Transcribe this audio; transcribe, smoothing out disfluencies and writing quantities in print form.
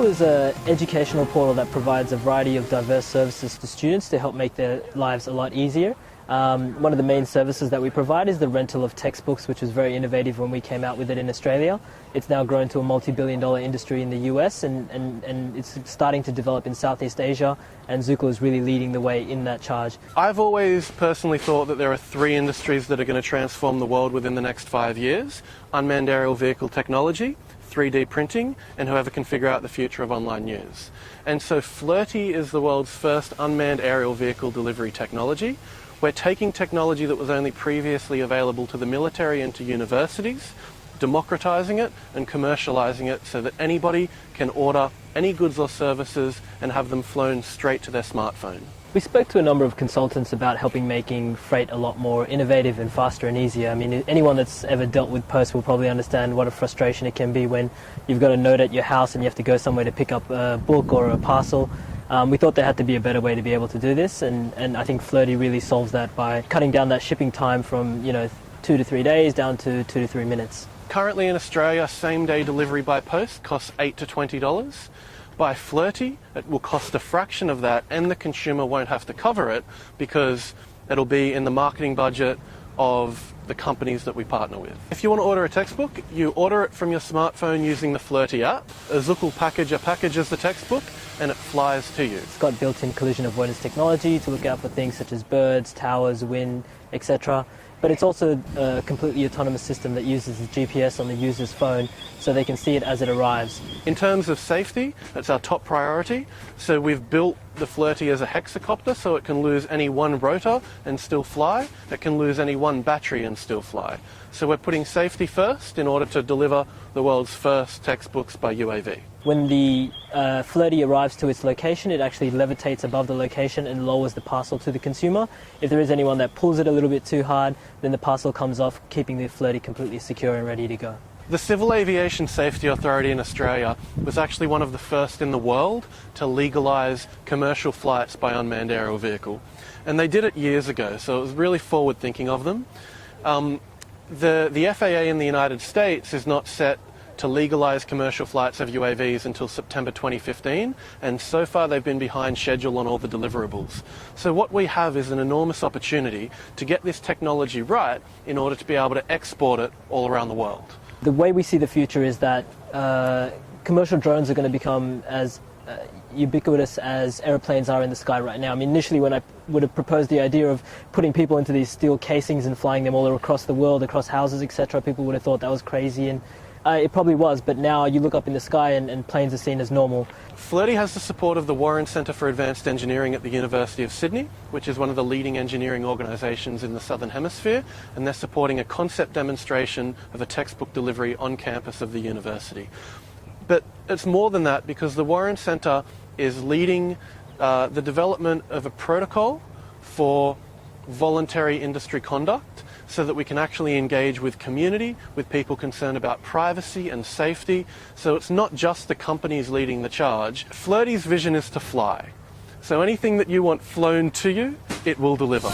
Zickle is an educational portal that provides a variety of diverse services to students to help make their lives a lot easier. One of the main services that we provide is the rental of textbooks, which was very innovative when we came out with it in Australia. It's now grown to a multi-billion-dollar industry in the US, and it's starting to develop in Southeast Asia, and Zickle is really leading the way in that charge. I've always personally thought that there are three industries that are going to transform the world within the next 5 years: unmanned aerial vehicle technology, 3D printing, and whoever can figure out the future of online news. And so Flirtey is the world's first unmanned aerial vehicle delivery technology. We're taking technology that was only previously available to the military and to universities, democratizing it and commercializing it so that anybody can order any goods or services and have them flown straight to their smartphone. We spoke to a number of consultants about helping making freight a lot more innovative and faster and easier. I mean, anyone that's ever dealt with post will probably understand what a frustration it can be when you've got a note at your house and you have to go somewhere to pick up a book or a parcel. We thought there had to be a better way to be able to do this, and I think Flirtey really solves that by cutting down that shipping time from 2 to 3 days down to 2 to 3 minutes. Currently in Australia, same-day delivery by post costs $8 to $20. By Flirtey, it will cost a fraction of that, and the consumer won't have to cover it because it'll be in the marketing budget of the companies that we partner with. If you want to order a textbook, you order it from your smartphone using the Flirtey app. A Zickle packager packages the textbook and it flies to you. It's got built-in collision avoidance technology to look out for things such as birds, towers, wind, etc. But it's also a completely autonomous system that uses the GPS on the user's phone so they can see it as it arrives. In terms of safety, that's our top priority. So we've built the Flirtey as a hexacopter so it can lose any one rotor and still fly. It can lose any one battery and still fly. So we're putting safety first in order to deliver the world's first textbooks by UAV. When the Flirtey arrives to its location, it actually levitates above the location and lowers the parcel to the consumer. If there is anyone that pulls it a little bit too hard, then the parcel comes off, keeping the Flirtey completely secure and ready to go. The Civil Aviation Safety Authority in Australia was actually one of the first in the world to legalise commercial flights by unmanned aerial vehicle. And they did it years ago, so it was really forward thinking of them. The FAA in the United States is not set to legalise commercial flights of UAVs until September 2015, and so far they've been behind schedule on all the deliverables. So what we have is an enormous opportunity to get this technology right in order to be able to export it all around the world. The way we see the future is that commercial drones are going to become as ubiquitous as aeroplanes are in the sky right now. I mean, initially when I would have proposed the idea of putting people into these steel casings and flying them all across the world, across houses, etc., people would have thought that was crazy, and it probably was, but now you look up in the sky and planes are seen as normal. Flirtey has the support of the Warren Centre for Advanced Engineering at the University of Sydney, which is one of the leading engineering organisations in the Southern Hemisphere, and they're supporting a concept demonstration of a textbook delivery on campus of the university. But it's more than that, because the Warren Centre is leading the development of a protocol for voluntary industry conduct so that we can actually engage with community, with people concerned about privacy and safety. So it's not just the companies leading the charge. Flirtey's vision is to fly. So anything that you want flown to you, it will deliver.